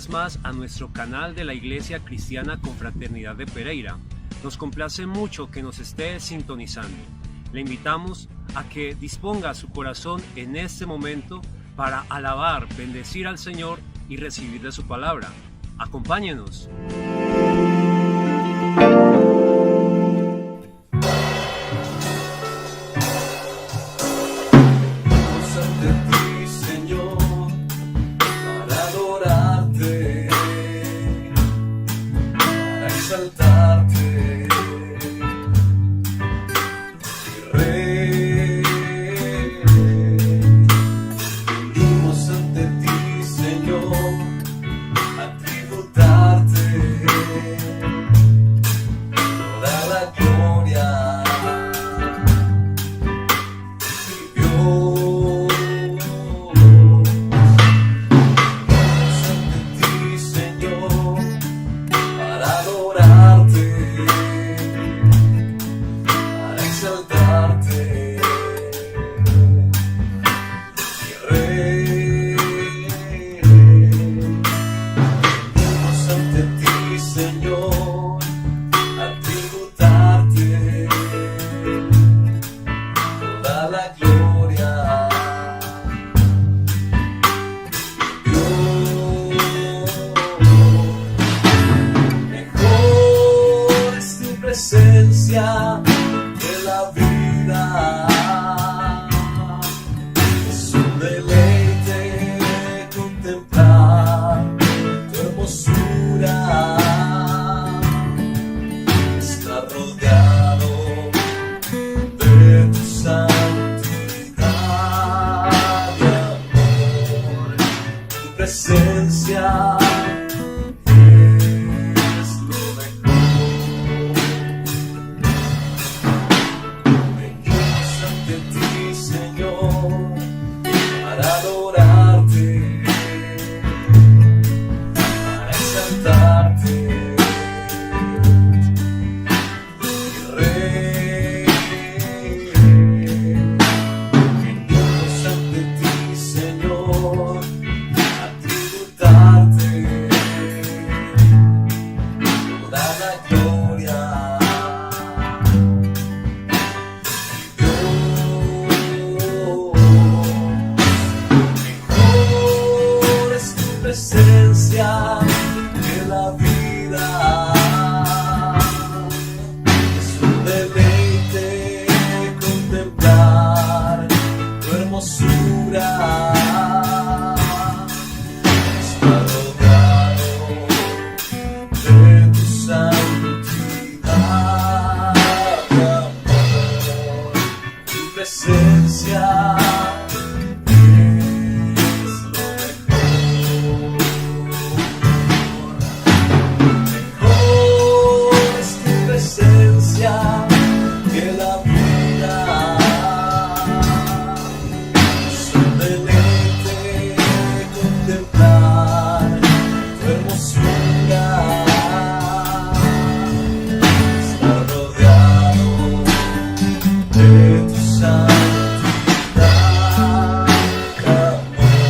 vez más a nuestro canal de la Iglesia Cristiana Confraternidad de Pereira. Nos complace mucho que nos esté sintonizando. Le invitamos a que disponga su corazón en este momento para alabar, bendecir al Señor y recibir de su palabra. Acompáñenos. De la vida es un deleite contemplar tu hermosura, está rodeado de tu santidad y amor, tu presencia. Presencia de la vida es un deleite contemplar tu hermosura, está rodeado de tu santidad y amor, tu presencia. Que la vida es un deleite contemplar tu hermosura, está rodeado de tu santidad, amor,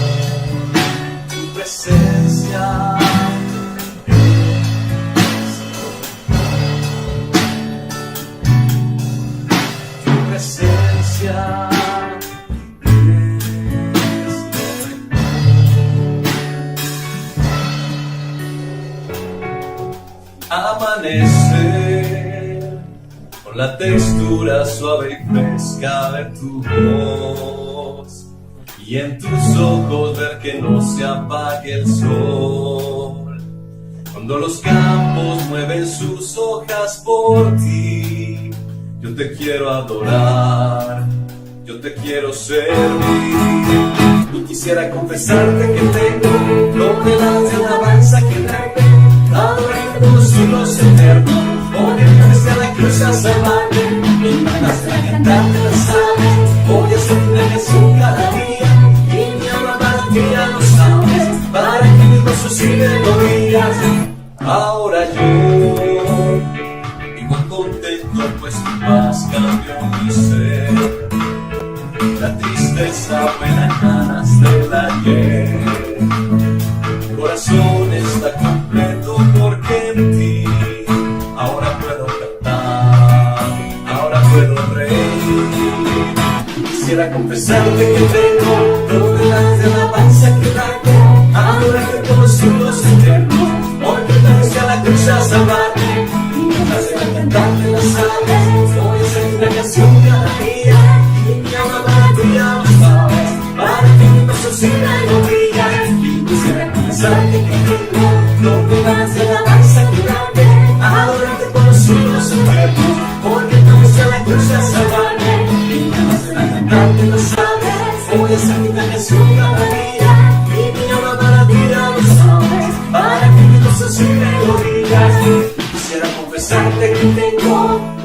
tu presencia. Presencia amanecer con la textura suave y fresca de tu voz y en tus ojos ver que no se apague el sol cuando los campos mueven sus hojas por ti. Yo te quiero adorar, yo te quiero servir. Y quisiera confesarte que tengo novedad de alabanza que trae, adorando los siglos eternos, porque desde la cruz a salvarme, mis manos de cantarte las aves. Voy a sentirme Jesús cada día, y mi alma para ti ya lo sabes, para que mi gozo siga de rodillas. Ahora yo contento, pues tu paz cambió mi ser. La tristeza fue las ganas del ayer. Corazones confesarte que tengo todas de alabanza que darte, adorarte por los siglos eternos, porque fuiste a la cruz a salvarme, y me hace cantarte las aves. Voy a hacer una canción cada día, y mi alma para ti ya lo sabes, para que mi paso siempre lo digas. Y quisiera confesarte que tengo todas de alabanza que darte, adorarte por los siglos eternos, porque fuiste a la cruz a salvarme, y me hace cantarte las aves. Voy a hacer una canción cada día, y mi alma para ti ya lo sabes, para que mi paso siempre lo digas. Quisiera confesarte que tengo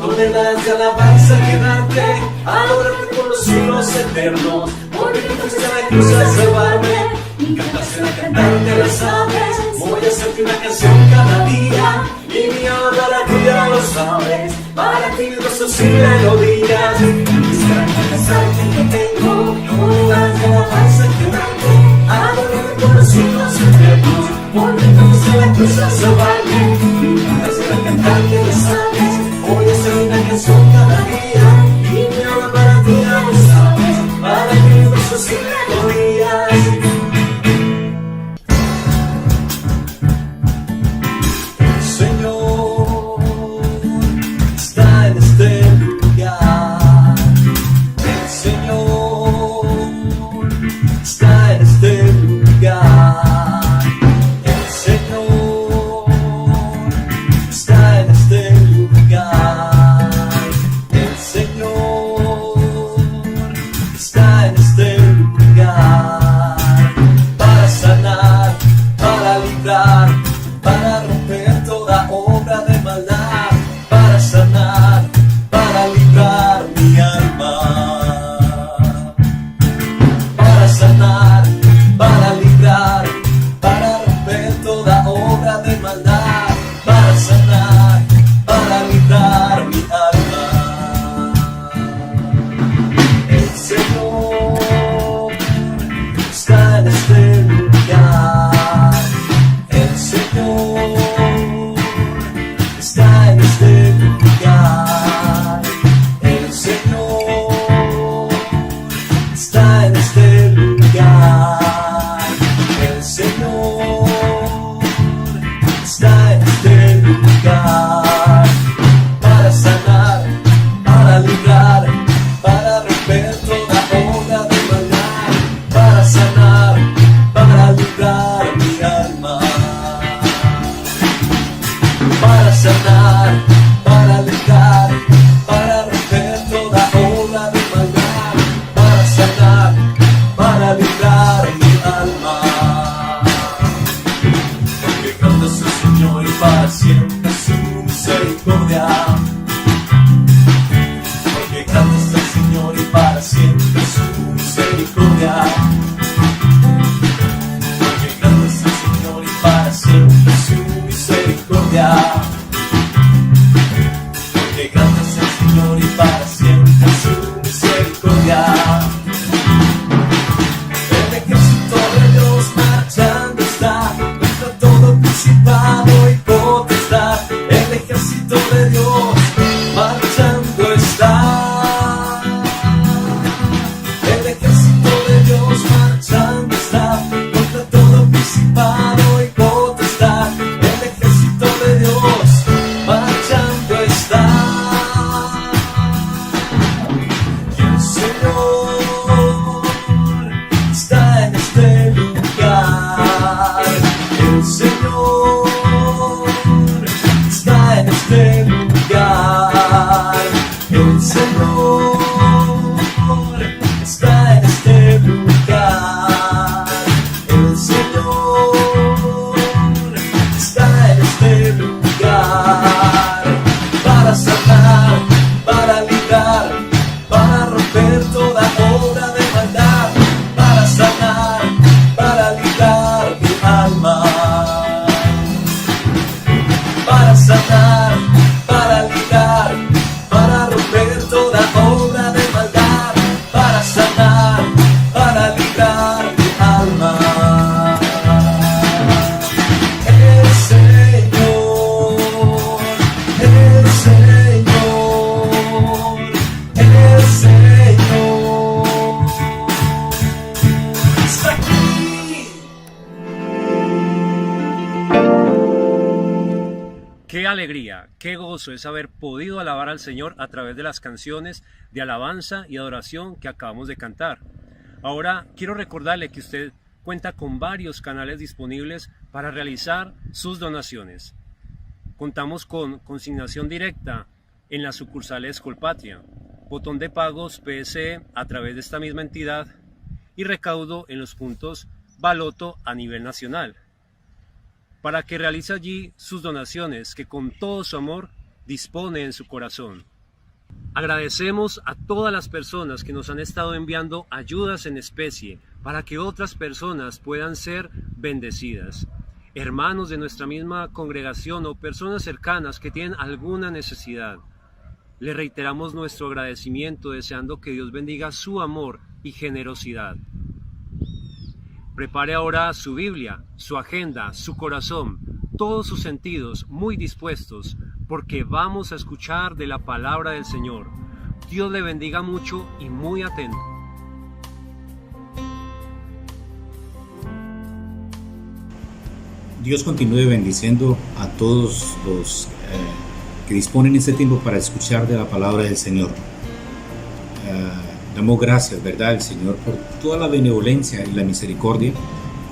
toneladas de alabanza que darte, adorarte por los siglos eternos, porque fuiste a la cruz a salvarme, mi cantación a cantarte las aves. Voy a hacerte una canción cada día, y mi alma para ti ya lo sabes, para que mi rostro siempre lo digas. Quisiera confesarte que tengo toneladas de alabanza que darte, adorarte por los siglos eternos, porque fuiste a la cruz a salvarme, mi cantación a cantarte las aves. Voy a hacer una canción cada día, y mi alma para ti ya lo sabes, para que mi rostro siempre lo digas. El Señor está en este lugar. El Señor está en este lugar. El Señor está en este lugar. El Señor está en este lugar, para sanar, para librar, para romper toda obra de maldad, para sanar, para librar mi alma, para sanar, para librar, para romper toda obra de maldad, para sanar, para librar mi alma. El Señor está en este lugar. El Señor está en este lugar. El Señor está en este lugar. El Señor está en este lugar, para sanar, para librar, para romper toda obra de maldad, para sanar, para librar mi alma, para sanar, para librar, para romper toda obra de maldad, para sanar, para librar mi alma. Porque grande es el Señor y para siempre su misericordia. Porque grande es el Señor y para siempre su misericordia. Porque grande es el Señor y para siempre su misericordia. Porque grande es el Señor y para siempre su misericordia. El ejército de Dios marchando está contra todo principado y potestad. El ejército de Dios marchando está. El ejército de Dios marchando está contra todo principado y potestad. El ejército de Dios marchando está. Y el Señor está en este lugar. El Señor está en este lugar. El Señor está en este lugar. El Señor está en este lugar, para sanar, para librar, para romper toda obra de maldad, para sanar, para librar mi alma, para sanar, para librar, para romper toda obra de maldad, para sanar, para librar mi alma. El Señor, el Señor, el Señor. Qué alegría, qué gozo es haber podido alabar al Señor a través de las canciones de alabanza y adoración que acabamos de cantar. Ahora quiero recordarle que usted cuenta con varios canales disponibles para realizar sus donaciones. Contamos con consignación directa en las sucursales Colpatria, botón de pagos PSE a través de esta misma entidad y recaudo en los puntos Baloto a nivel nacional, para que realice allí sus donaciones que con todo su amor dispone en su corazón. Agradecemos a todas las personas que nos han estado enviando ayudas en especie para que otras personas puedan ser bendecidas. Hermanos de nuestra misma congregación o personas cercanas que tienen alguna necesidad. Le reiteramos nuestro agradecimiento deseando que Dios bendiga su amor y generosidad. Prepare ahora su Biblia, su agenda, su corazón, todos sus sentidos muy dispuestos, porque vamos a escuchar de la palabra del Señor. Dios le bendiga mucho y muy atento. Dios continúe bendiciendo a todos los que disponen este tiempo para escuchar de la palabra del Señor. Damos gracias, ¿verdad?, al Señor por toda la benevolencia y la misericordia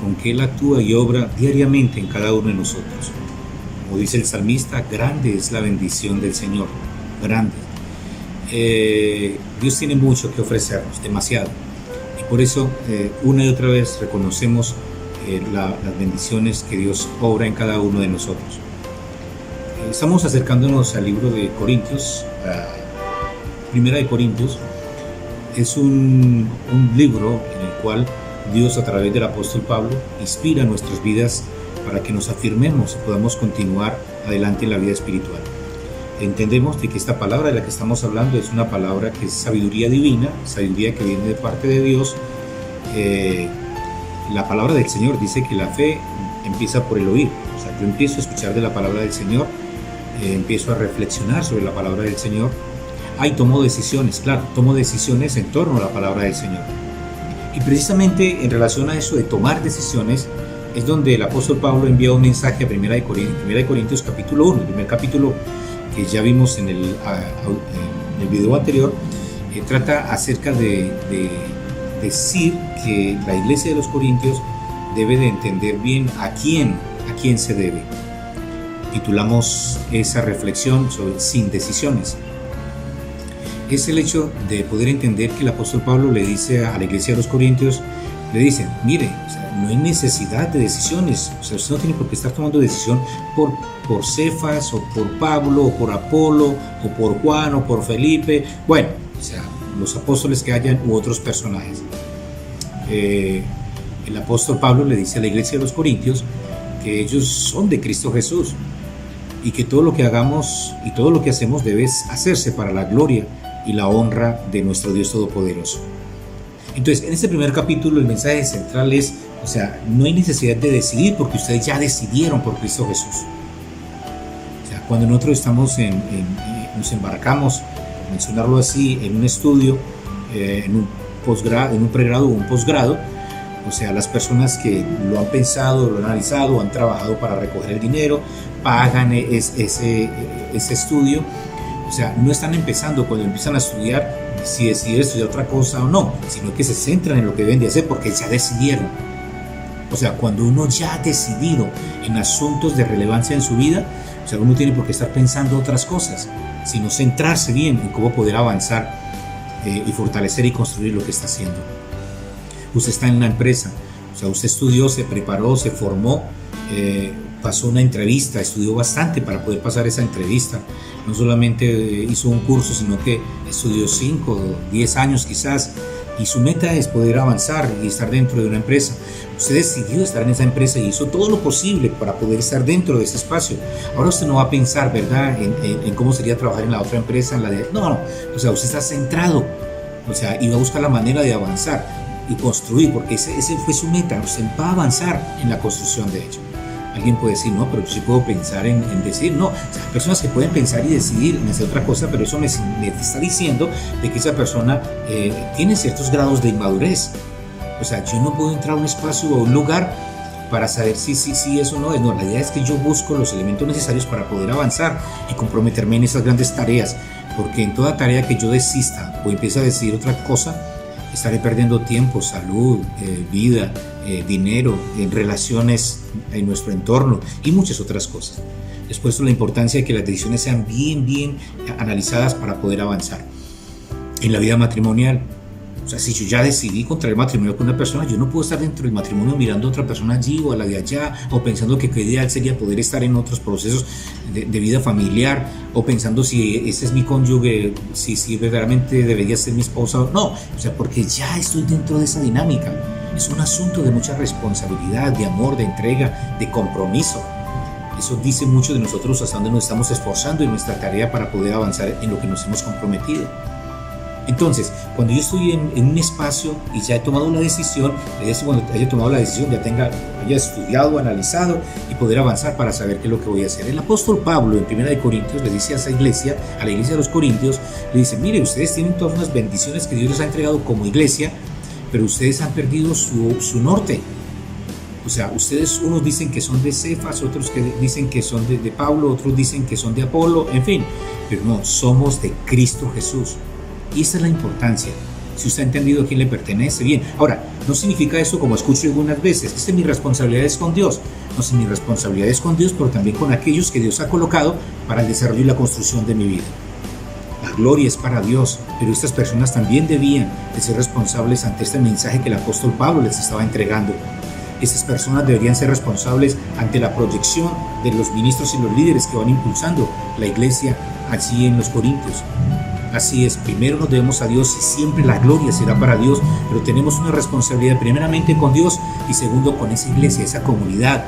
con que Él actúa y obra diariamente en cada uno de nosotros. Como dice el salmista, grande es la bendición del Señor, grande. Dios tiene mucho que ofrecernos, demasiado. Y por eso, una y otra vez reconocemos las bendiciones que Dios obra en cada uno de nosotros. Estamos acercándonos al libro de Corintios, Primera de Corintios. Es un libro en el cual Dios, a través del apóstol Pablo, inspira nuestras vidas para que nos afirmemos y podamos continuar adelante en la vida espiritual. Entendemos de que esta palabra de la que estamos hablando es una palabra que es sabiduría divina, sabiduría que viene de parte de Dios. La palabra del Señor dice que la fe empieza por el oír. O sea, yo empiezo a escuchar de la palabra del Señor, empiezo a reflexionar sobre la palabra del Señor. Tomo decisiones, claro, tomo decisiones en torno a la palabra del Señor. Y precisamente en relación a eso de tomar decisiones es donde el apóstol Pablo envía un mensaje a 1 de Corintios capítulo 1, el primer capítulo que ya vimos en el video anterior, trata acerca de decir que la iglesia de los Corintios debe de entender bien a quién se debe. Titulamos esa reflexión sobre sin decisiones. Es el hecho de poder entender que el apóstol Pablo le dice a la iglesia de los Corintios, le dice, mire, o sea, no hay necesidad de decisiones, o sea, usted no tiene por qué estar tomando decisión por Cefas, o por Pablo, o por Apolo, o por Juan, o por Felipe, bueno, o sea, los apóstoles que hayan u otros personajes. El apóstol Pablo le dice a la iglesia de los Corintios que ellos son de Cristo Jesús y que todo lo que hagamos y todo lo que hacemos debe hacerse para la gloria y la honra de nuestro Dios Todopoderoso. Entonces, en este primer capítulo el mensaje central es, o sea, no hay necesidad de decidir porque ustedes ya decidieron por Cristo Jesús. O sea, cuando nosotros estamos nos embarcamos, por mencionarlo así, en un estudio, en un pregrado o un posgrado, o sea, las personas que lo han pensado, lo han analizado, han trabajado para recoger el dinero, pagan ese estudio. O sea, no están empezando cuando empiezan a estudiar si deciden estudiar otra cosa o no, sino que se centran en lo que deben de hacer porque ya decidieron. O sea, cuando uno ya ha decidido en asuntos de relevancia en su vida, o sea, uno tiene por qué estar pensando otras cosas, sino centrarse bien en cómo poder avanzar y fortalecer y construir lo que está haciendo. Usted está en una empresa, o sea, usted estudió, se preparó, se formó, pasó una entrevista, estudió bastante para poder pasar esa entrevista. No solamente hizo un curso, sino que estudió 5 o 10 años quizás, y su meta es poder avanzar y estar dentro de una empresa. Usted decidió estar en esa empresa y hizo todo lo posible para poder estar dentro de ese espacio. Ahora usted no va a pensar, ¿verdad?, en cómo sería trabajar en la otra empresa, no, o sea, usted está centrado, o sea, y va a buscar la manera de avanzar y construir, porque ese fue su meta. Usted va a avanzar en la construcción de ello. Alguien puede decir, no, pero yo sí puedo pensar en decidir. No, o sea, hay personas que pueden pensar y decidir en hacer otra cosa, pero eso me está diciendo de que esa persona tiene ciertos grados de inmadurez. O sea, yo no puedo entrar a un espacio o a un lugar para saber si eso no es. No, la idea es que yo busco los elementos necesarios para poder avanzar y comprometerme en esas grandes tareas, porque en toda tarea que yo desista o empiece a decidir otra cosa, estaré perdiendo tiempo, salud, vida, dinero, relaciones en nuestro entorno y muchas otras cosas. Es por eso la importancia de que las decisiones sean bien analizadas para poder avanzar. En la vida matrimonial, o sea, si yo ya decidí contraer matrimonio con una persona, yo no puedo estar dentro del matrimonio mirando a otra persona allí o a la de allá, o pensando que qué ideal sería poder estar en otros procesos de vida familiar, o pensando si ese es mi cónyuge, si verdaderamente debería ser mi esposa. No, o sea, porque ya estoy dentro de esa dinámica. Es un asunto de mucha responsabilidad, de amor, de entrega, de compromiso. Eso dice mucho de nosotros hasta dónde nos estamos esforzando en nuestra tarea para poder avanzar en lo que nos hemos comprometido. Entonces, cuando yo estoy en un espacio y ya he tomado la decisión, cuando haya tomado la decisión, haya estudiado, analizado y poder avanzar para saber qué es lo que voy a hacer. El apóstol Pablo en 1 Corintios le dice a la iglesia de los Corintios, le dice: mire, ustedes tienen todas unas bendiciones que Dios les ha entregado como iglesia, pero ustedes han perdido su norte. O sea, unos dicen que son de Cefas, otros que dicen que son de Pablo, otros dicen que son de Apolo, en fin, pero no, somos de Cristo Jesús. Y esa es la importancia. Si usted ha entendido a quién le pertenece, bien. Ahora, no significa eso, como escucho algunas veces, que mi responsabilidad es con Dios. No, si mi responsabilidad es con Dios, pero también con aquellos que Dios ha colocado para el desarrollo y la construcción de mi vida. La gloria es para Dios, pero estas personas también debían de ser responsables ante este mensaje que el apóstol Pablo les estaba entregando. Estas personas deberían ser responsables ante la proyección de los ministros y los líderes que van impulsando la iglesia allí en los Corintios. Así es, primero nos debemos a Dios y siempre la gloria será para Dios, pero tenemos una responsabilidad primeramente con Dios y segundo con esa iglesia, esa comunidad,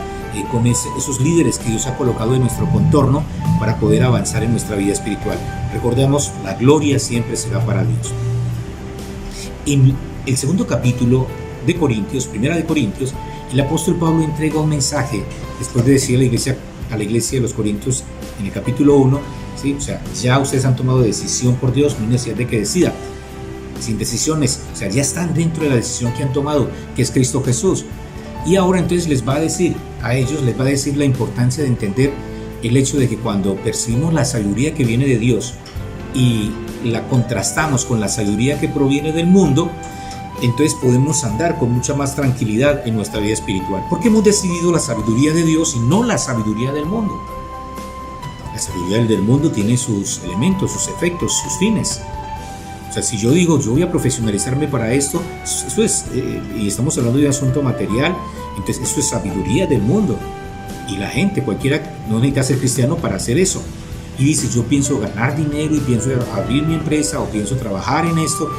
con esos líderes que Dios ha colocado en nuestro contorno para poder avanzar en nuestra vida espiritual. Recordemos, la gloria siempre será para Dios. En el segundo capítulo de Corintios, 1 Corintios, el apóstol Pablo entrega un mensaje después de decir a la iglesia de los Corintios en el capítulo 1, ¿sí? O sea, ya ustedes han tomado decisión por Dios, no hay necesidad de que decida. Sin decisiones, o sea, ya están dentro de la decisión que han tomado, que es Cristo Jesús. Y ahora entonces les va a decir la importancia de entender el hecho de que cuando percibimos la sabiduría que viene de Dios y la contrastamos con la sabiduría que proviene del mundo, entonces podemos andar con mucha más tranquilidad en nuestra vida espiritual, porque hemos decidido la sabiduría de Dios y no la sabiduría del mundo. La sabiduría del mundo tiene sus elementos, sus efectos, sus fines. O sea, si yo digo, yo voy a profesionalizarme para esto, eso es, y estamos hablando de un asunto material, entonces esto es sabiduría del mundo. Y la gente, cualquiera, no necesita ser cristiano para hacer eso. Y dice, yo pienso ganar dinero y pienso abrir mi empresa o pienso trabajar en esto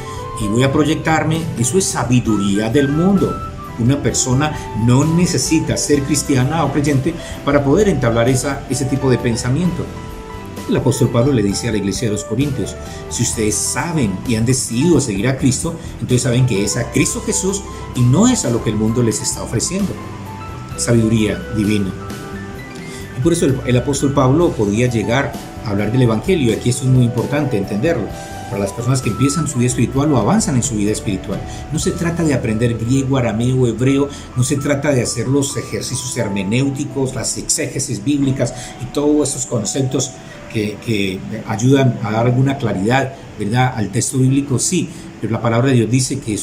y voy a proyectarme. Eso es sabiduría del mundo. Una persona no necesita ser cristiana o creyente para poder entablar ese tipo de pensamiento. El apóstol Pablo le dice a la iglesia de los Corintios: si ustedes saben y han decidido seguir a Cristo, entonces saben que es a Cristo Jesús y no es a lo que el mundo les está ofreciendo. Sabiduría divina. Y por eso el apóstol Pablo podía llegar a hablar del evangelio, y aquí esto es muy importante entenderlo. Para las personas que empiezan su vida espiritual o avanzan en su vida espiritual, no se trata de aprender griego, arameo, hebreo, no se trata de hacer los ejercicios hermenéuticos, las exégesis bíblicas y todos esos conceptos que ayudan a dar alguna claridad, ¿verdad?, al texto bíblico, sí, pero la palabra de Dios dice que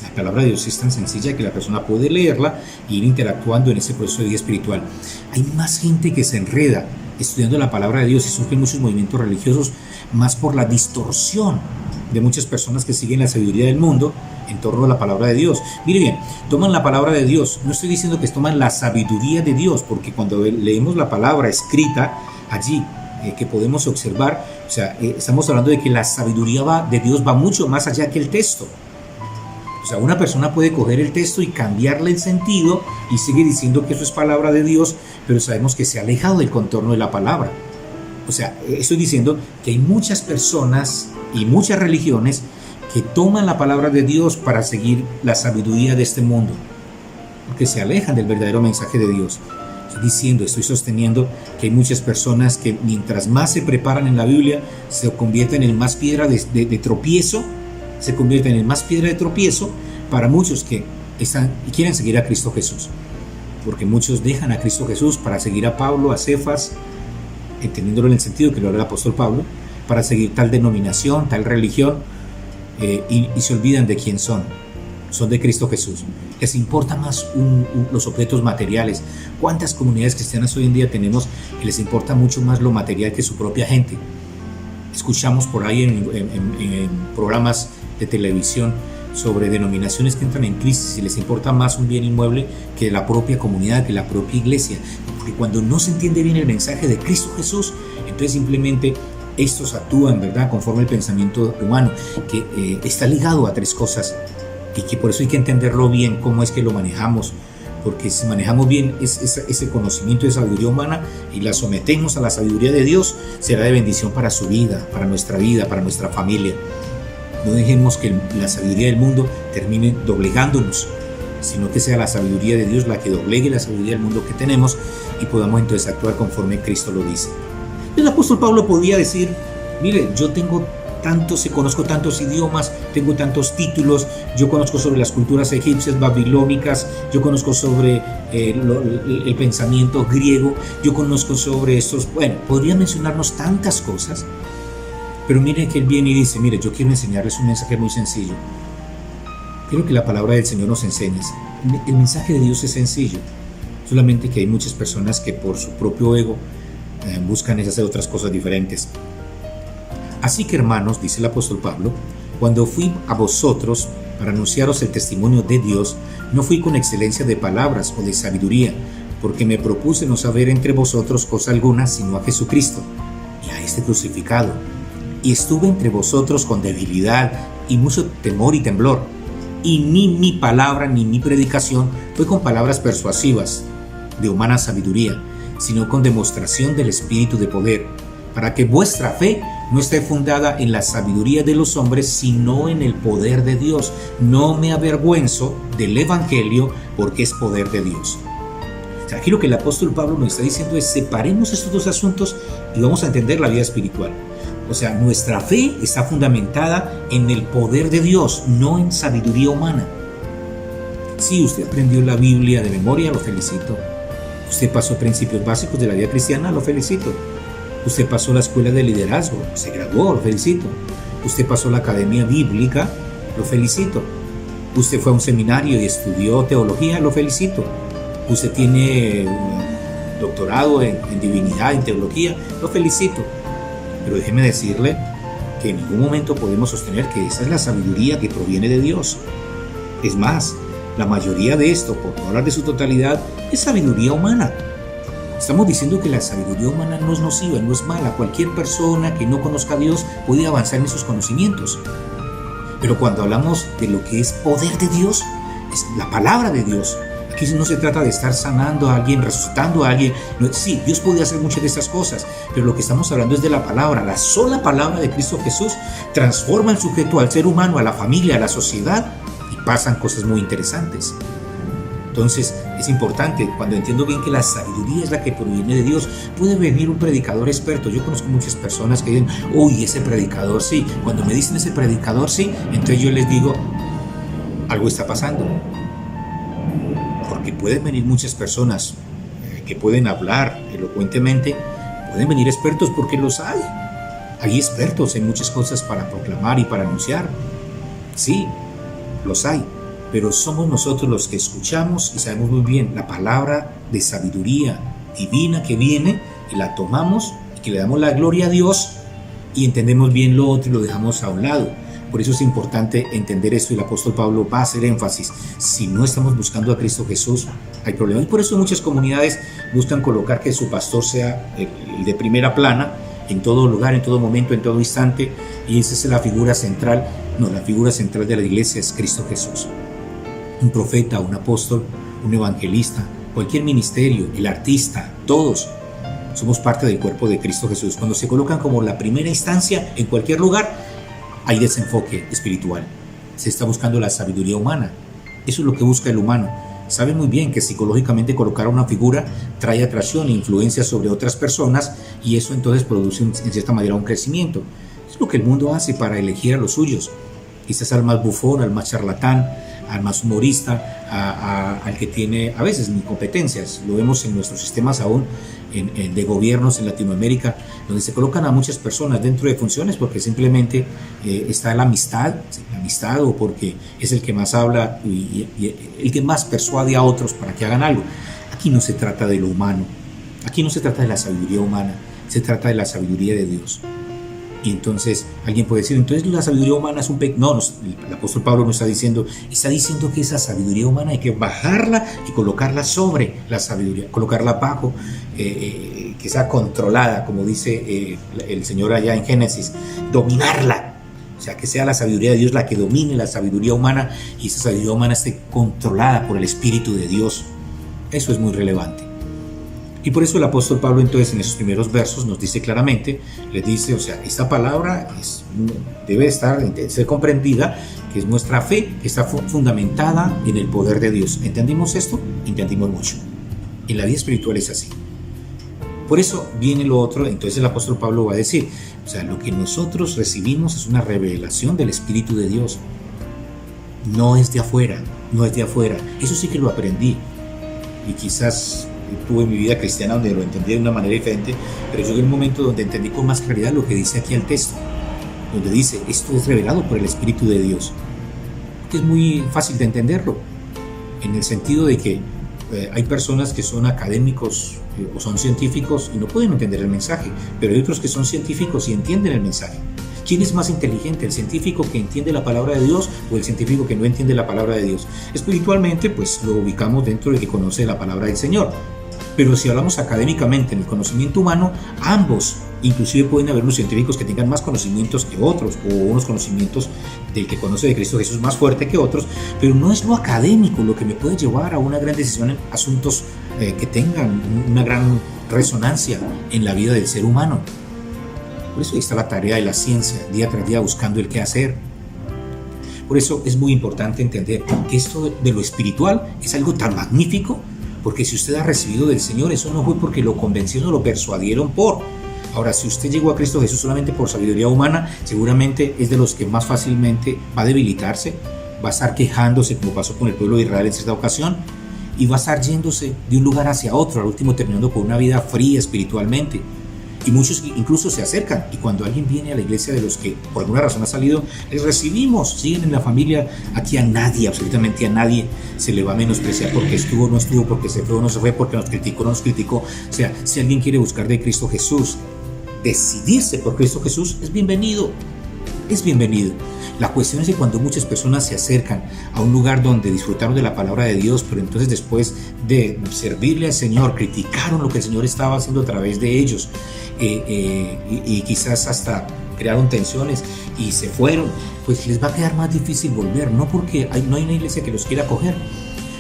la palabra de Dios es tan sencilla que la persona puede leerla e ir interactuando en ese proceso de vida espiritual. Hay más gente que se enreda estudiando la palabra de Dios y surgen muchos movimientos religiosos más por la distorsión de muchas personas que siguen la sabiduría del mundo en torno a la palabra de Dios. Mire bien, toman la palabra de Dios, no estoy diciendo que toman la sabiduría de Dios, porque cuando leemos la palabra escrita allí, que podemos observar, o sea, estamos hablando de que la sabiduría de Dios va mucho más allá que el texto. O sea, una persona puede coger el texto y cambiarle el sentido y sigue diciendo que eso es palabra de Dios, pero sabemos que se ha alejado del contorno de la palabra. O sea, estoy diciendo que hay muchas personas y muchas religiones que toman la palabra de Dios para seguir la sabiduría de este mundo, porque se alejan del verdadero mensaje de Dios. Estoy sosteniendo que hay muchas personas que mientras más se preparan en la Biblia, se convierten en más piedra de tropiezo, para muchos que están y quieren seguir a Cristo Jesús. porque muchos dejan a Cristo Jesús para seguir a Pablo, a Cefas, entendiéndolo en el sentido que lo era el apóstol Pablo, para seguir tal denominación, tal religión, y se olvidan de quién son. Son de Cristo Jesús. Les importa más los objetos materiales. ¿Cuántas comunidades cristianas hoy en día tenemos que les importa mucho más lo material que su propia gente? Escuchamos por ahí en programas de televisión sobre denominaciones que entran en crisis y les importa más un bien inmueble que la propia comunidad, que la propia iglesia. Porque cuando no se entiende bien el mensaje de Cristo Jesús, entonces simplemente estos actúan, ¿verdad?, conforme al pensamiento humano, que está ligado a tres cosas, y que por eso hay que entenderlo bien, cómo es que lo manejamos, porque si manejamos bien ese conocimiento de sabiduría humana y la sometemos a la sabiduría de Dios, será de bendición para su vida, para nuestra familia. No dejemos que la sabiduría del mundo termine doblegándonos, sino que sea la sabiduría de Dios la que doblegue la sabiduría del mundo que tenemos y podamos entonces actuar conforme Cristo lo dice. El apóstol Pablo podía decir: mire, yo conozco tantos idiomas, tengo tantos títulos, yo conozco sobre las culturas egipcias, babilónicas, yo conozco sobre el pensamiento griego, yo conozco sobre estos, bueno, podría mencionarnos tantas cosas, pero miren que él viene y dice: mire, yo quiero enseñarles un mensaje muy sencillo. Quiero que la palabra del Señor nos enseñe. El mensaje de Dios es sencillo, solamente que hay muchas personas que por su propio ego buscan hacer otras cosas diferentes. Así que, hermanos, dice el apóstol Pablo, cuando fui a vosotros para anunciaros el testimonio de Dios, no fui con excelencia de palabras o de sabiduría, porque me propuse no saber entre vosotros cosa alguna sino a Jesucristo y a este crucificado. Y estuve entre vosotros con debilidad y mucho temor y temblor, y ni mi palabra ni mi predicación fue con palabras persuasivas de humana sabiduría, sino con demostración del Espíritu de poder, para que vuestra fe no esté fundada en la sabiduría de los hombres, sino en el poder de Dios. No me avergüenzo del Evangelio, porque es poder de Dios. O sea, aquí lo que el apóstol Pablo nos está diciendo es: separemos estos dos asuntos y vamos a entender la vida espiritual. O sea, nuestra fe está fundamentada en el poder de Dios, no en sabiduría humana. Si usted aprendió la Biblia de memoria, lo felicito. Usted pasó principios básicos de la vida cristiana, lo felicito. Usted pasó la escuela de liderazgo, se graduó, lo felicito. Usted pasó la academia bíblica, lo felicito. Usted fue a un seminario y estudió teología, lo felicito. Usted tiene un doctorado en divinidad, en teología, lo felicito. Pero déjeme decirle que en ningún momento podemos sostener que esa es la sabiduría que proviene de Dios. Es más, la mayoría de esto, por no hablar de su totalidad, es sabiduría humana. Estamos diciendo que la sabiduría humana no es nociva, no es mala. Cualquier persona que no conozca a Dios puede avanzar en sus conocimientos. Pero cuando hablamos de lo que es poder de Dios, es la palabra de Dios. Aquí no se trata de estar sanando a alguien, resucitando a alguien. No, sí, Dios puede hacer muchas de estas cosas, pero lo que estamos hablando es de la palabra. La sola palabra de Cristo Jesús transforma el sujeto, al ser humano, a la familia, a la sociedad, y pasan cosas muy interesantes. Entonces es importante, cuando entiendo bien que la sabiduría es la que proviene de Dios, puede venir un predicador experto. Yo conozco muchas personas que dicen: uy, ese predicador sí. Cuando me dicen ese predicador sí, entonces yo les digo: algo está pasando. Porque pueden venir muchas personas que pueden hablar elocuentemente, pueden venir expertos, porque los hay. Hay expertos en muchas cosas para proclamar y para anunciar. Sí, los hay. Pero somos nosotros los que escuchamos y sabemos muy bien la palabra de sabiduría divina que viene, y la tomamos y que le damos la gloria a Dios, y entendemos bien lo otro y lo dejamos a un lado. Por eso es importante entender esto, y el apóstol Pablo va a hacer énfasis. Si no estamos buscando a Cristo Jesús, hay problemas. Y por eso muchas comunidades buscan colocar que su pastor sea el de primera plana, en todo lugar, en todo momento, en todo instante, y esa es la figura central. No, la figura central de la iglesia es Cristo Jesús. Un profeta, un apóstol, un evangelista, cualquier ministerio, el artista, todos somos parte del cuerpo de Cristo Jesús. Cuando se colocan como la primera instancia en cualquier lugar, hay desenfoque espiritual. Se está buscando la sabiduría humana. Eso es lo que busca el humano. Sabe muy bien que psicológicamente colocar una figura trae atracción e influencia sobre otras personas, y eso entonces produce en cierta manera un crecimiento. Es lo que el mundo hace para elegir a los suyos. quizás al más bufón, al más charlatán, al más humorista, al que tiene a veces ni competencias. Lo vemos en nuestros sistemas aún de gobiernos en Latinoamérica, donde se colocan a muchas personas dentro de funciones porque simplemente está la amistad o porque es el que más habla y el que más persuade a otros para que hagan algo. Aquí no se trata de lo humano, aquí no se trata de la sabiduría humana, se trata de la sabiduría de Dios. Y entonces alguien puede decir, entonces la sabiduría humana es un pecado. No, el apóstol Pablo no está diciendo que esa sabiduría humana hay que bajarla y colocarla sobre la sabiduría, colocarla bajo, que sea controlada, como dice el Señor allá en Génesis, dominarla. O sea, que sea la sabiduría de Dios la que domine la sabiduría humana y esa sabiduría humana esté controlada por el Espíritu de Dios. Eso es muy relevante. Y por eso el apóstol Pablo entonces en esos primeros versos nos dice claramente, les dice, o sea, esta palabra debe ser comprendida, que es nuestra fe, que está fundamentada en el poder de Dios. ¿Entendimos esto? Entendimos mucho. En la vida espiritual es así. Por eso viene lo otro, entonces el apóstol Pablo va a decir, o sea, lo que nosotros recibimos es una revelación del Espíritu de Dios. No es de afuera, no es de afuera. Eso sí que lo aprendí. Y quizás tuve mi vida cristiana donde lo entendí de una manera diferente, pero yo en un momento donde entendí con más claridad lo que dice aquí el texto, donde dice, esto es revelado por el Espíritu de Dios. Que es muy fácil de entenderlo, en el sentido de que hay personas que son académicos o son científicos y no pueden entender el mensaje, pero hay otros que son científicos y entienden el mensaje. ¿Quién es más inteligente, el científico que entiende la palabra de Dios o el científico que no entiende la palabra de Dios? Espiritualmente, pues lo ubicamos dentro de que conoce la palabra del Señor. Pero si hablamos académicamente en el conocimiento humano, ambos, inclusive pueden haber unos científicos que tengan más conocimientos que otros, o unos conocimientos del que conoce de Cristo Jesús más fuerte que otros, pero no es lo académico lo que me puede llevar a una gran decisión en asuntos que tengan una gran resonancia en la vida del ser humano. Por eso ahí está la tarea de la ciencia, día tras día buscando el qué hacer. Por eso es muy importante entender que esto de lo espiritual es algo tan magnífico, porque si usted ha recibido del Señor, eso no fue porque lo convencieron o lo persuadieron por. Ahora, si usted llegó a Cristo Jesús solamente por sabiduría humana, seguramente es de los que más fácilmente va a debilitarse, va a estar quejándose, como pasó con el pueblo de Israel en cierta ocasión, y va a estar yéndose de un lugar hacia otro, al último terminando con una vida fría espiritualmente. Y muchos incluso se acercan, y cuando alguien viene a la iglesia de los que por alguna razón ha salido, les recibimos, siguen en la familia. Aquí a nadie, absolutamente a nadie se le va a menospreciar porque estuvo o no estuvo, porque se fue o no se fue, porque nos criticó o no nos criticó. O sea, si alguien quiere buscar de Cristo Jesús, decidirse por Cristo Jesús, es bienvenido, es bienvenido. La cuestión es que cuando muchas personas se acercan a un lugar donde disfrutaron de la palabra de Dios, pero entonces después de servirle al Señor, criticaron lo que el Señor estaba haciendo a través de ellos, y quizás hasta crearon tensiones y se fueron, pues les va a quedar más difícil volver, no porque no hay una iglesia que los quiera acoger,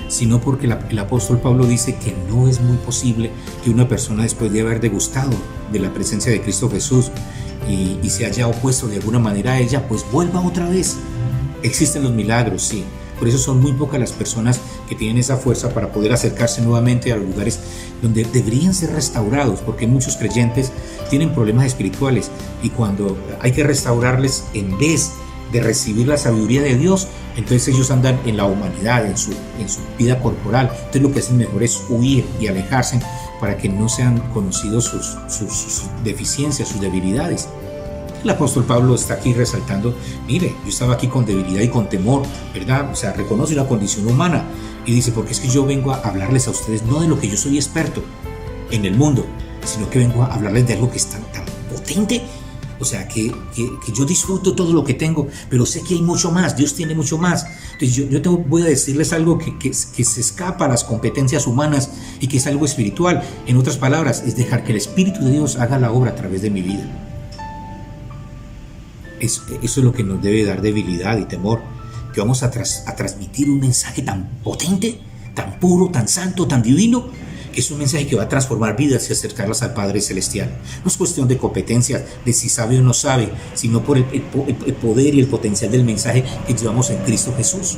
sino porque el apóstol Pablo dice que no es muy posible que una persona, después de haber degustado de la presencia de Cristo Jesús y se haya opuesto de alguna manera a ella, pues vuelva otra vez. Existen los milagros, sí, por eso son muy pocas las personas que tienen esa fuerza para poder acercarse nuevamente a los lugares donde deberían ser restaurados, porque muchos creyentes tienen problemas espirituales y cuando hay que restaurarles, en vez de recibir la sabiduría de Dios, entonces ellos andan en la humanidad, en su vida corporal. Entonces lo que hacen mejor es huir y alejarse para que no sean conocidos sus deficiencias, sus debilidades. El apóstol Pablo está aquí resaltando, mire, yo estaba aquí con debilidad y con temor, ¿verdad? O sea, reconoce la condición humana y dice, porque es que yo vengo a hablarles a ustedes no de lo que yo soy experto en el mundo, sino que vengo a hablarles de algo que es tan potente. O sea, que yo disfruto todo lo que tengo, pero sé que hay mucho más, Dios tiene mucho más. Entonces yo voy a decirles algo que se escapa a las competencias humanas y que es algo espiritual. En otras palabras, es dejar que el Espíritu de Dios haga la obra a través de mi vida. Eso es lo que nos debe dar debilidad y temor, que vamos a transmitir un mensaje tan potente, tan puro, tan santo, tan divino, que es un mensaje que va a transformar vidas y acercarlas al Padre Celestial. No es cuestión de competencias, de si sabe o no sabe, sino por el poder y el potencial del mensaje que llevamos en Cristo Jesús.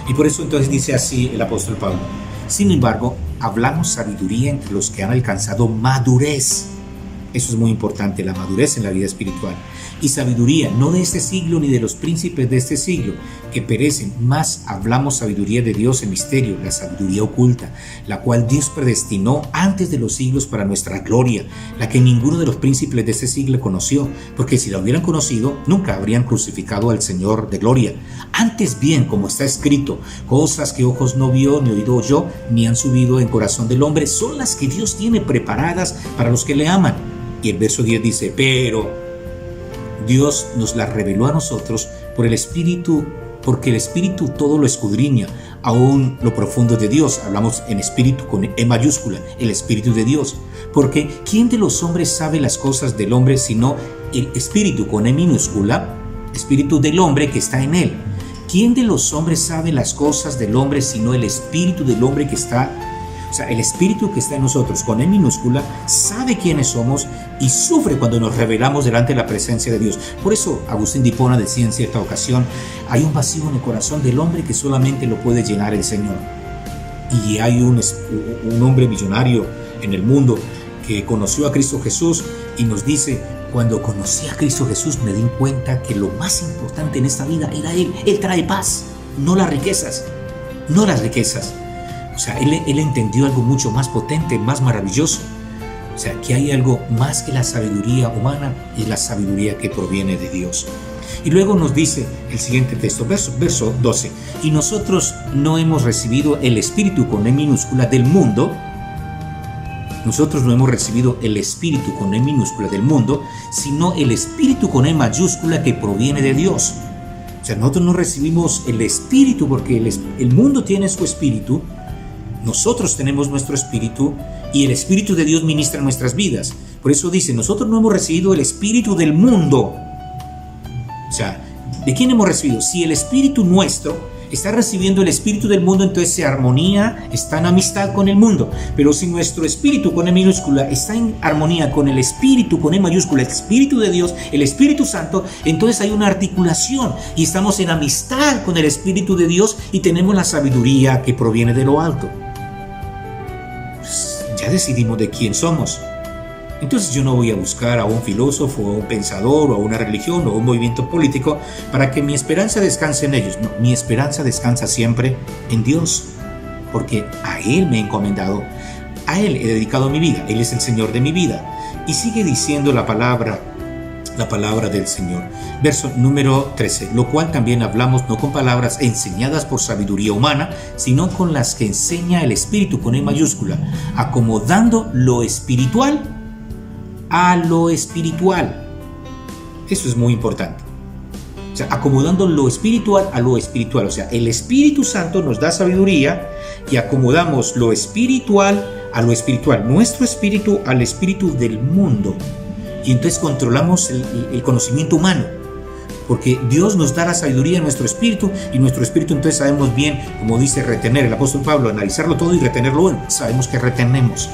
Y por eso entonces dice así el apóstol Pablo: sin embargo, hablamos sabiduría entre los que han alcanzado madurez. Eso es muy importante, la madurez en la vida espiritual. Y sabiduría, no de este siglo ni de los príncipes de este siglo, que perecen, más hablamos sabiduría de Dios en misterio, la sabiduría oculta, la cual Dios predestinó antes de los siglos para nuestra gloria, la que ninguno de los príncipes de este siglo conoció, porque si la hubieran conocido, nunca habrían crucificado al Señor de gloria. Antes bien, como está escrito, cosas que ojos no vio, ni oído oyó, ni han subido en corazón del hombre, son las que Dios tiene preparadas para los que le aman. Y el verso 10 dice, pero Dios nos la reveló a nosotros por el Espíritu, porque el Espíritu todo lo escudriña, aún lo profundo de Dios. Hablamos en Espíritu con E mayúscula, el Espíritu de Dios. Porque ¿quién de los hombres sabe las cosas del hombre sino el Espíritu con E minúscula, Espíritu del hombre que está en él? ¿Quién de los hombres sabe las cosas del hombre sino el Espíritu del hombre que está? O sea, el Espíritu que está en nosotros, con E minúscula, sabe quiénes somos y sufre cuando nos revelamos delante de la presencia de Dios. Por eso Agustín de Hipona decía en cierta ocasión, hay un vacío en el corazón del hombre que solamente lo puede llenar el Señor. Y hay un hombre millonario en el mundo que conoció a Cristo Jesús y nos dice, cuando conocí a Cristo Jesús me di cuenta que lo más importante en esta vida era Él. Él trae paz, no las riquezas, no las riquezas. O sea, él entendió algo mucho más potente, más maravilloso. O sea, que hay algo más que la sabiduría humana, y la sabiduría que proviene de Dios. Y luego nos dice el siguiente texto, verso 12. Y nosotros no hemos recibido el Espíritu con E minúscula del mundo. Nosotros no hemos recibido el Espíritu con E minúscula del mundo, sino el Espíritu con E mayúscula que proviene de Dios. O sea, nosotros no recibimos el Espíritu porque el mundo tiene su Espíritu. Nosotros tenemos nuestro Espíritu y el Espíritu de Dios ministra en nuestras vidas. Por eso dice, nosotros no hemos recibido el Espíritu del mundo. O sea, ¿de quién hemos recibido? Si el Espíritu nuestro está recibiendo el Espíritu del mundo, entonces se armonía, está en amistad con el mundo. Pero si nuestro Espíritu con E minúscula está en armonía con el Espíritu con E mayúscula, el Espíritu de Dios, el Espíritu Santo, entonces hay una articulación y estamos en amistad con el Espíritu de Dios y tenemos la sabiduría que proviene de lo alto. Ya decidimos de quién somos. Entonces yo no voy a buscar a un filósofo, a un pensador, o a una religión, o a un movimiento político para que mi esperanza descanse en ellos. No, mi esperanza descansa siempre en Dios, porque a Él me he encomendado, a Él he dedicado mi vida, Él es el Señor de mi vida. Y sigue diciendo la palabra del Señor. Verso número 13, lo cual también hablamos no con palabras enseñadas por sabiduría humana, sino con las que enseña el Espíritu con E mayúscula, acomodando lo espiritual a lo espiritual. Eso es muy importante. O sea, acomodando lo espiritual a lo espiritual. O sea, el Espíritu Santo nos da sabiduría y acomodamos lo espiritual a lo espiritual. Nuestro espíritu al espíritu del mundo. Y entonces controlamos el conocimiento humano, porque Dios nos da la sabiduría en nuestro espíritu, y nuestro espíritu entonces sabemos bien, como dice retener el apóstol Pablo, analizarlo todo y retenerlo bueno. Sabemos que retenemos.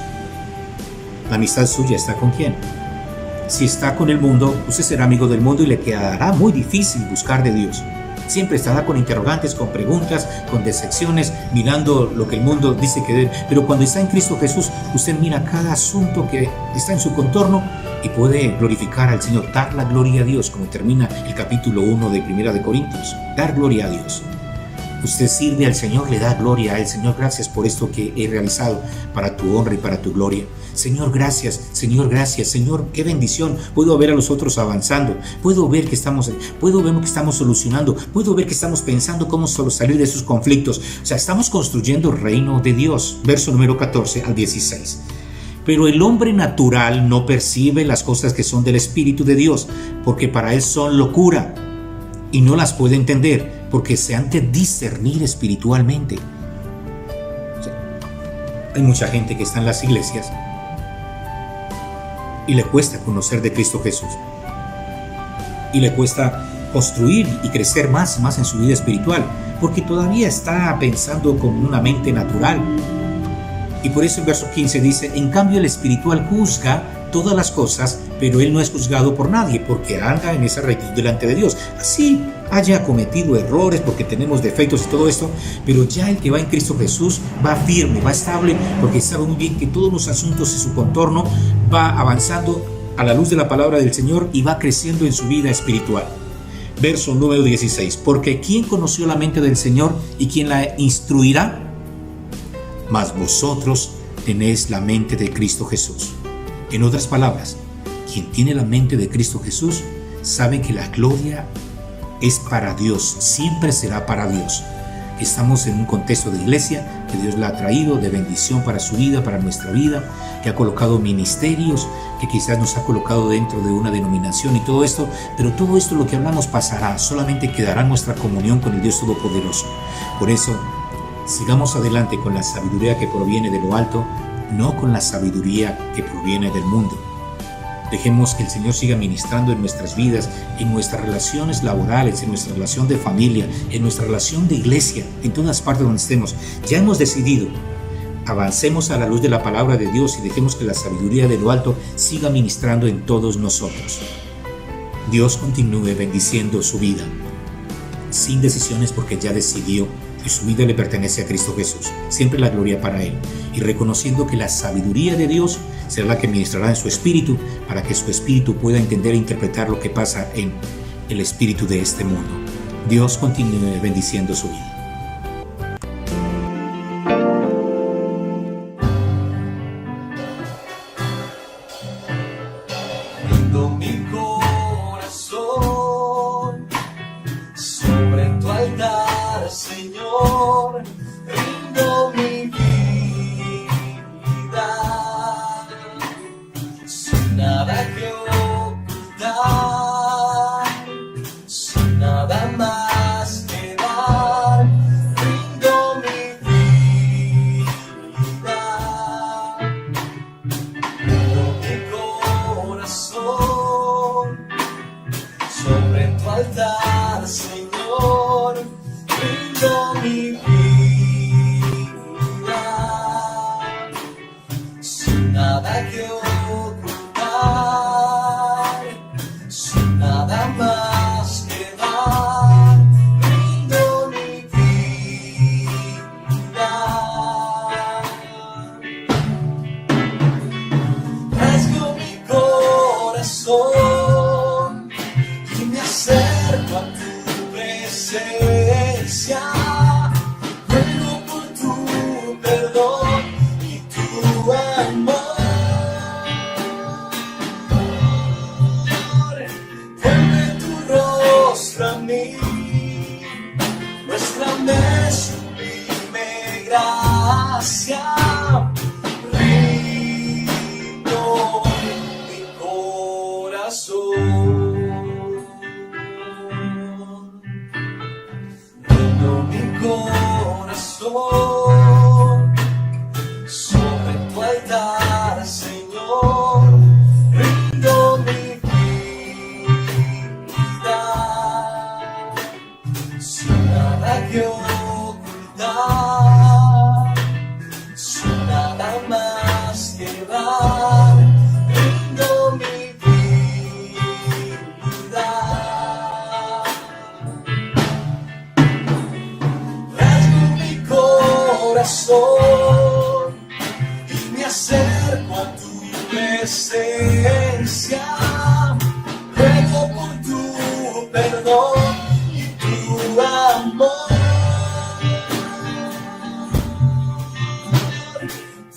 La amistad suya está con quién. Si está con el mundo, usted será amigo del mundo y le quedará muy difícil buscar de Dios. Siempre estará con interrogantes, con preguntas, con decepciones, mirando lo que el mundo dice que debe. Pero cuando está en Cristo Jesús, usted mira cada asunto que está en su contorno y puede glorificar al Señor, dar la gloria a Dios, como termina el capítulo 1 de Primera de Corintios. Dar gloria a Dios. Usted sirve al Señor, le da gloria a Él. Señor, gracias por esto que he realizado para tu honra y para tu gloria. Señor, gracias. Señor, gracias. Señor, qué bendición. Puedo ver a los otros avanzando. Puedo ver que estamos solucionando. Puedo ver que estamos pensando cómo solo salir de esos conflictos. O sea, estamos construyendo el reino de Dios. Verso número 14 al 16. Pero el hombre natural no percibe las cosas que son del Espíritu de Dios, porque para él son locura, y no las puede entender, porque se han de discernir espiritualmente. O sea, hay mucha gente que está en las iglesias y le cuesta conocer de Cristo Jesús, y le cuesta construir y crecer más en su vida espiritual, porque todavía está pensando con una mente natural. Y por eso el verso 15 dice, en cambio el espiritual juzga todas las cosas, pero él no es juzgado por nadie, porque anda en esa rectitud delante de Dios. Así haya cometido errores, porque tenemos defectos y todo esto, pero ya el que va en Cristo Jesús va firme, va estable, porque sabe muy bien que todos los asuntos de su contorno va avanzando a la luz de la palabra del Señor y va creciendo en su vida espiritual. Verso número 16. Porque ¿quién conoció la mente del Señor y quién la instruirá? Mas vosotros tenéis la mente de Cristo Jesús. En otras palabras, quien tiene la mente de Cristo Jesús sabe que la gloria es para Dios, siempre será para Dios. Estamos en un contexto de iglesia que Dios la ha traído de bendición para su vida, para nuestra vida, que ha colocado ministerios, que quizás nos ha colocado dentro de una denominación y todo esto, pero todo esto lo que hablamos pasará, solamente quedará nuestra comunión con el Dios Todopoderoso. Por eso, sigamos adelante con la sabiduría que proviene de lo alto, no con la sabiduría que proviene del mundo. Dejemos que el Señor siga ministrando en nuestras vidas, en nuestras relaciones laborales, en nuestra relación de familia, en nuestra relación de iglesia, en todas partes donde estemos. Ya hemos decidido, avancemos a la luz de la palabra de Dios y dejemos que la sabiduría de lo alto siga ministrando en todos nosotros. Dios continúe bendiciendo su vida, sin decisiones porque ya decidió que su vida le pertenece a Cristo Jesús. Siempre la gloria para Él. Y reconociendo que la sabiduría de Dios será la que ministrará en su espíritu para que su espíritu pueda entender e interpretar lo que pasa en el espíritu de este mundo. Dios continúe bendiciendo su vida. Rindo mi corazón sobre tu altar, Señor. Rindo mi vida sin nada que ocultar, sin nada más que dar. Rindo mi vida, rindo mi corazón sobre tu altar, Señor. Rindo mi vida sin nada que ocultar, sin nada más que dar. Rindo mi vida. Rasgo mi corazón y me acerco a tu presencia. Ruego por tu perdón y tu amor. Vuelve tu rostro a mí, muéstrame sublime gracia. Rindo mi corazón, rindo mi corazón sobre tu altar, Señor. Rindo mi vida sin nada que ocultar, sin nada más que dar. Rindo mi vida. Rasgo mi corazón y me acerco a tu presencia. Ruego por tu perdón y tu amor.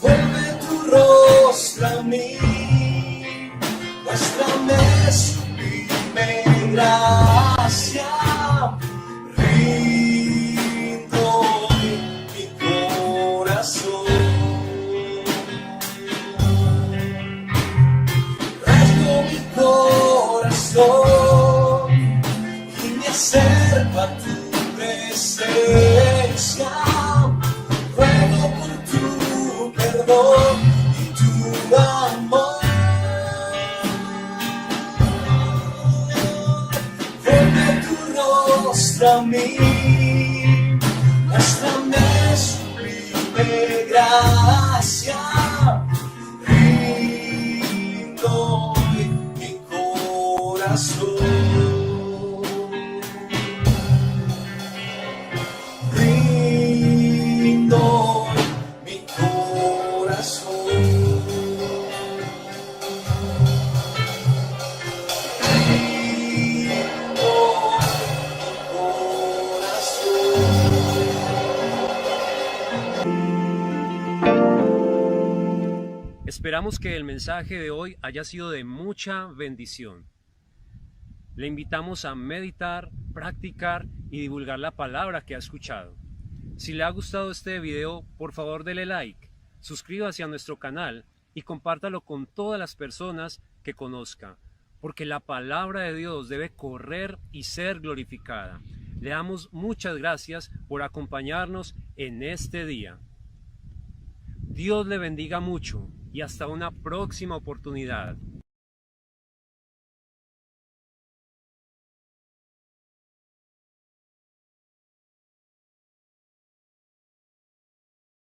Vuelve tu rostro a mí, muéstrame sublime gracia. Rindo mi corazón, rasgo mi corazón y me acerco a tu presencia. Ruego por tu perdón y tu amor. Vuelve tu rostro a mí, muéstrame sublime gracia. Rindo mi corazón, rindo mi corazón. Esperamos que el mensaje de hoy haya sido de mucha bendición. Le invitamos a meditar, practicar y divulgar la palabra que ha escuchado. Si le ha gustado este video, por favor dele like, suscríbase a nuestro canal y compártalo con todas las personas que conozca, porque la palabra de Dios debe correr y ser glorificada. Le damos muchas gracias por acompañarnos en este día. Dios le bendiga mucho y hasta una próxima oportunidad.